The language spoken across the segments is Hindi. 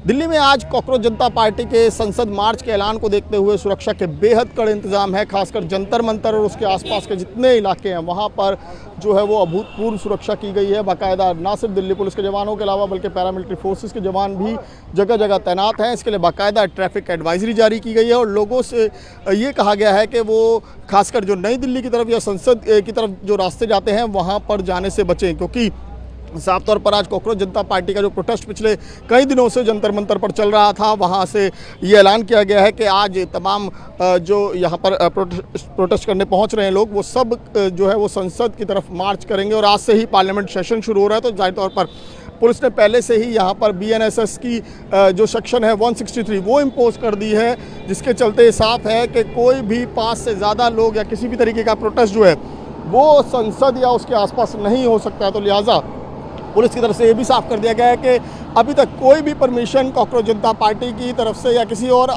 दिल्ली में आज कॉकरोच जनता पार्टी के संसद मार्च के ऐलान को देखते हुए सुरक्षा के बेहद कड़े इंतजाम है। खासकर जंतर मंतर और उसके आसपास के जितने इलाके हैं वहां पर जो है वो अभूतपूर्व सुरक्षा की गई है। बाकायदा ना सिर्फ दिल्ली पुलिस के जवानों के अलावा बल्कि पैरामिलिट्री फोर्सेस के जवान भी जगह जगह तैनात हैं। इसके लिए बाकायदा ट्रैफिक एडवाइजरी जारी की गई है और लोगों से ये कहा गया है कि वो खासकर जो नई दिल्ली की तरफ या संसद की तरफ जो रास्ते जाते हैं वहाँ पर जाने से बचें, क्योंकि साफ तौर पर आज कॉकरोच जनता पार्टी का जो प्रोटेस्ट पिछले कई दिनों से जंतर मंतर पर चल रहा था, वहां से ये ऐलान किया गया है कि आज तमाम जो यहाँ पर प्रोटेस्ट करने पहुंच रहे हैं लोग, वो सब जो है वो संसद की तरफ मार्च करेंगे। और आज से ही पार्लियामेंट सेशन शुरू हो रहा है, तो जाहिर तौर पर पुलिस ने पहले से ही यहाँ पर BNSS की जो सेक्शन है 163 वो इम्पोज कर दी है, जिसके चलते साफ है कि कोई भी 5 से ज़्यादा लोग या किसी भी तरीके का प्रोटेस्ट जो है वो संसद या उसके आसपास नहीं हो सकता है। तो लिहाजा पुलिस की तरफ से ये भी साफ कर दिया गया है कि अभी तक कोई भी परमिशन कॉकरोच जनता पार्टी की तरफ से या किसी और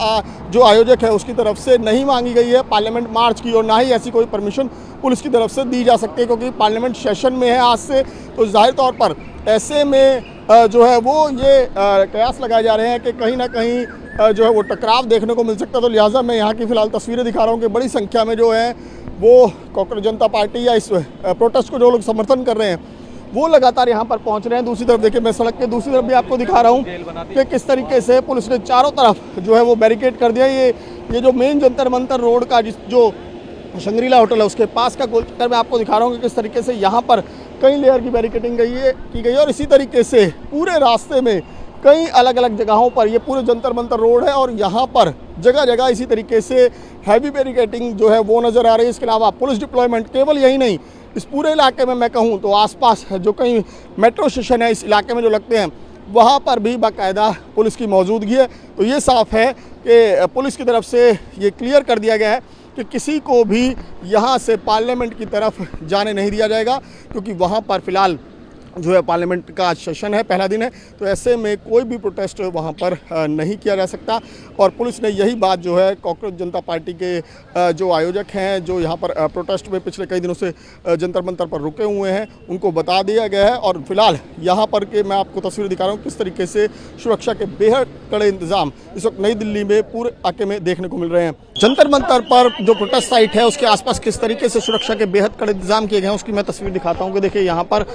जो आयोजक है उसकी तरफ से नहीं मांगी गई है पार्लियामेंट मार्च की, और ना ही ऐसी कोई परमिशन पुलिस की तरफ से दी जा सकती है, क्योंकि पार्लियामेंट सेशन में है आज से। तो जाहिर तौर पर ऐसे में जो है वो ये कयास लगाए जा रहे हैं कि कहीं ना कहीं जो है वो टकराव देखने को मिल सकता है। तो लिहाजा मैं यहाँ की फ़िलहाल तस्वीरें दिखा रहा हूँ कि बड़ी संख्या में जो है वो कॉकरोच जनता पार्टी या इस प्रोटेस्ट को जो लोग समर्थन कर रहे हैं वो लगातार यहाँ पर पहुँच रहे हैं। दूसरी तरफ देखिए, मैं सड़क के दूसरी तरफ भी आपको दिखा रहा हूँ कि किस तरीके से पुलिस ने चारों तरफ जो है वो बैरिकेड कर दिया। ये जो मेन जंतर मंतर रोड का जो शंग्रीला होटल है उसके पास का गोल चक्कर में आपको दिखा रहा हूँ कि किस तरीके से यहाँ पर कई लेयर की बैरिकेडिंग की गई है। और इसी तरीके से पूरे रास्ते में कई अलग अलग जगहों पर ये पूरे जंतर मंतर रोड है और यहाँ पर जगह जगह इसी तरीके से हैवी बैरिकेडिंग जो है वो नज़र आ रही है। इसके अलावा पुलिस डिप्लॉयमेंट केवल यही नहीं, इस पूरे इलाके में मैं कहूँ तो आसपास जो कई मेट्रो स्टेशन है इस इलाके में जो लगते हैं वहाँ पर भी बाकायदा पुलिस की मौजूदगी है। तो ये साफ है कि पुलिस की तरफ से ये क्लियर कर दिया गया है कि किसी को भी यहाँ से पार्लियामेंट की तरफ जाने नहीं दिया जाएगा, क्योंकि वहाँ पर फ़िलहाल जो है पार्लियामेंट का आज सेशन है, पहला दिन है। तो ऐसे में कोई भी प्रोटेस्ट वहाँ पर नहीं किया जा सकता। और पुलिस ने यही बात जो है कॉकरोच जनता पार्टी के जो आयोजक हैं, जो यहाँ पर प्रोटेस्ट में पिछले कई दिनों से जंतर मंतर पर रुके हुए हैं, उनको बता दिया गया है। और फिलहाल यहाँ पर के मैं आपको तस्वीर दिखा रहा हूँ किस तरीके से सुरक्षा के बेहद कड़े इंतजाम इस वक्त नई दिल्ली में पूरे इलाके में देखने को मिल रहे हैं। जंतर मंतर पर जो प्रोटेस्ट साइट है उसके आसपास किस तरीके से सुरक्षा के बेहद कड़े इंतजाम किए गए हैं उसकी मैं तस्वीर दिखाता हूँ कि देखिए यहाँ पर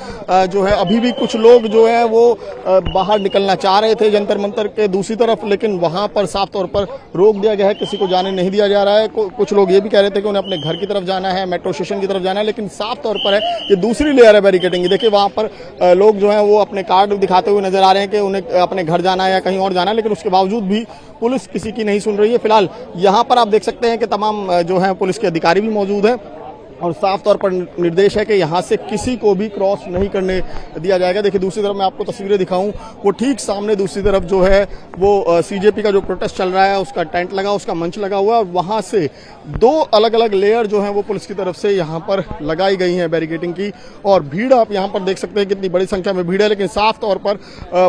जो है अभी भी कुछ लोग जो है वो बाहर निकलना चाह रहे थे जंतर मंतर के दूसरी तरफ, लेकिन वहां पर साफ तौर पर रोक दिया गया है, किसी को जाने नहीं दिया जा रहा है। कुछ लोग ये भी कह रहे थे कि उन्हें अपने घर की तरफ जाना है, मेट्रो स्टेशन की तरफ जाना है, लेकिन साफ तौर पर है ये दूसरी लेयर है बैरिकेडिंग। देखिए वहां पर लोग जो है वो अपने कार्ड दिखाते हुए नजर आ रहे हैं कि उन्हें अपने घर जाना है या कहीं और जाना है, लेकिन उसके बावजूद भी पुलिस किसी की नहीं सुन रही है। फिलहाल यहाँ पर आप देख सकते हैं कि तमाम जो है पुलिस के अधिकारी भी मौजूद हैं और साफ तौर पर निर्देश है कि यहाँ से किसी को भी क्रॉस नहीं करने दिया जाएगा। देखिए दूसरी तरफ मैं आपको तस्वीरें दिखाऊं, वो ठीक सामने दूसरी तरफ जो है वो CJP का जो प्रोटेस्ट चल रहा है उसका टेंट लगा, उसका मंच लगा हुआ है। वहाँ से 2 अलग अलग लेयर जो है वो पुलिस की तरफ से यहाँ पर लगाई गई हैं बैरिकेडिंग की। और भीड़ आप यहाँ पर देख सकते हैं कितनी बड़ी संख्या में भीड़ है, लेकिन साफ तौर पर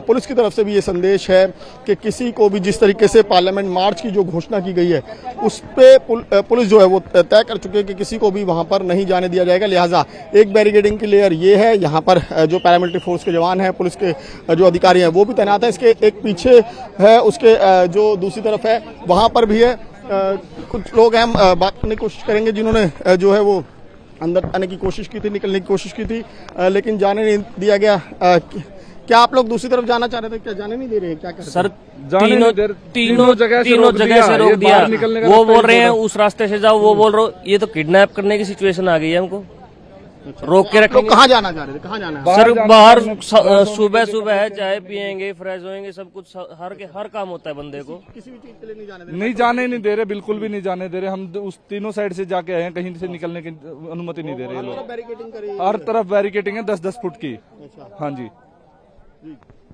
पुलिस की तरफ से भी ये संदेश है कि किसी को भी जिस तरीके से पार्लियामेंट मार्च की जो घोषणा की गई है उस पर पुलिस जो है वो तय कर चुकी है कि किसी को भी वहाँ पर नहीं जाने दिया जाएगा। लिहाजा एक बैरिकेडिंग की लेयर ये है, यहाँ पर जो पैरामिलिट्री फोर्स के जवान हैं, पुलिस के जो अधिकारी हैं वो भी तैनात है। इसके एक पीछे है, उसके जो दूसरी तरफ है वहाँ पर भी है। कुछ लोग हैं, हम बात करने की कोशिश करेंगे जिन्होंने जो है वो अंदर आने की कोशिश की थी, निकलने की कोशिश की थी, लेकिन जाने नहीं दिया गया। क्या आप लोग दूसरी तरफ जाना चाह रहे थे? क्या जाने नहीं दे रहे हैं? क्या कर सर तीनों जगह से रोक दिया। वो बोल रहे हैं उस रास्ते से जाओ, वो बोल रहे हो ये तो किडनैप करने की सिचुएशन आ गई है हमको। रोक के रखेंगे। कहाँ जाना चाह रहे थे? कहाँ जाना है? सर बाहर सुबह है, चाय पियेंगे, फ्रेश होंगे, सब कुछ हर काम होता है बंदे को। किसी भी चीज के लिए नहीं जाने दे रहे? नहीं जाने नहीं दे रहे, बिल्कुल भी नहीं जाने दे रहे। हम उस तीनों साइड से जाके आए हैं, कहीं से निकलने की अनुमति नहीं दे रहे लोग। हर तरफ बैरिकेडिंग है 10-10 फुट की। हाँ जी,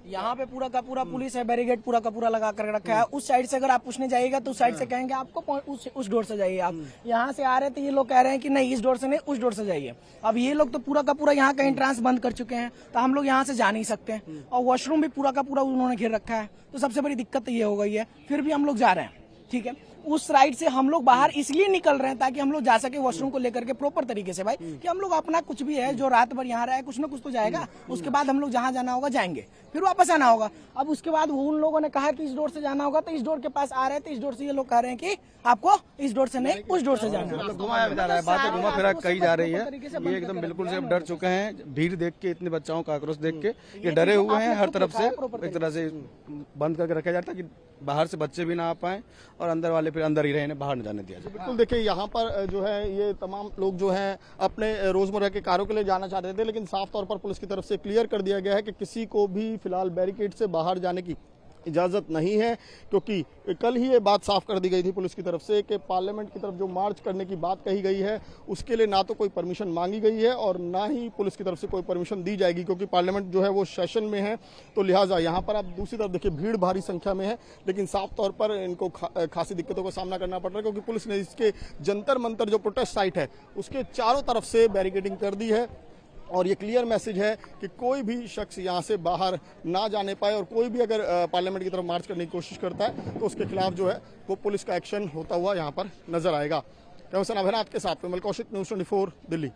यहाँ पे पूरा का पूरा पुलिस है, बैरिकेड पूरा का पूरा लगा कर रखा है। उस साइड से अगर आप पूछने जाइएगा तो उस साइड से कहेंगे आपको उस डोर से जाइए। आप यहाँ से आ रहे थे, ये लोग कह रहे हैं कि नहीं इस डोर से नहीं उस डोर से जाइए। अब ये लोग तो पूरा का पूरा यहाँ का एंट्रेंस बंद कर चुके हैं, तो हम लोग यहाँ से जा नहीं सकते। और वॉशरूम भी पूरा का पूरा उन्होंने घेर रखा है, तो सबसे बड़ी दिक्कत ये हो गई है। फिर भी हम लोग जा रहे हैं। ठीक है, उस राइट से हम लोग बाहर इसलिए निकल रहे हैं ताकि हम लोग जा सके वॉशरूम को लेकर के प्रॉपर तरीके से भाई, कि हम लोग अपना कुछ भी है जो रात भर यहाँ रहा है कुछ ना कुछ तो जाएगा, उसके बाद हम लोग जहाँ जाना होगा जाएंगे, फिर वापस आना होगा। अब उसके बाद वो उन लोगों ने कहा कि इस डोर से जाना होगा, तो इस डोर के पास आ रहे थे, इस डोर से ये लोग कह रहे हैं कि आपको इस डोर से नहीं उस डोर से जाना है। घुमाया जा रहा है, बातें घुमा फिरा कही जा रही है। ये एकदम बिल्कुल से अब डर चुके हैं, भीड़ देख के, इतने बच्चों का आक्रोश देख के ये डरे हुए हैं। हर तरफ से एक तरह से बंद करके रखा जाता है कि बाहर से बच्चे भी ना आ पाए और अंदर वाले फिर अंदर ही रहे, बाहर न जाने दिया जाए। बिल्कुल देखिए, यहाँ पर जो है ये तमाम लोग जो हैं अपने रोजमर्रा के कार्यों के लिए जाना चाहते थे, लेकिन साफ तौर पर पुलिस की तरफ से क्लियर कर दिया गया है कि किसी को भी फिलहाल बैरिकेड से बाहर जाने की इजाजत नहीं है, क्योंकि कल ही ये बात साफ कर दी गई थी पुलिस की तरफ से कि पार्लियामेंट की तरफ जो मार्च करने की बात कही गई है उसके लिए ना तो कोई परमिशन मांगी गई है और ना ही पुलिस की तरफ से कोई परमिशन दी जाएगी, क्योंकि पार्लियामेंट जो है वो सेशन में है। तो लिहाजा यहाँ पर आप दूसरी तरफ देखिए भीड़ भारी संख्या में है, लेकिन साफ तौर पर इनको खासी दिक्कतों का सामना करना पड़ रहा है, क्योंकि पुलिस ने इसके जंतर मंतर जो प्रोटेस्ट साइट है उसके चारों तरफ से बैरिकेडिंग कर दी है और ये क्लियर मैसेज है कि कोई भी शख्स यहाँ से बाहर ना जाने पाए और कोई भी अगर पार्लियामेंट की तरफ मार्च करने की कोशिश करता है तो उसके खिलाफ जो है वो पुलिस का एक्शन होता हुआ यहाँ पर नजर आएगा। कैमरा अभिनाथ के साथ विमल कौशिक, न्यूज़ 24 दिल्ली।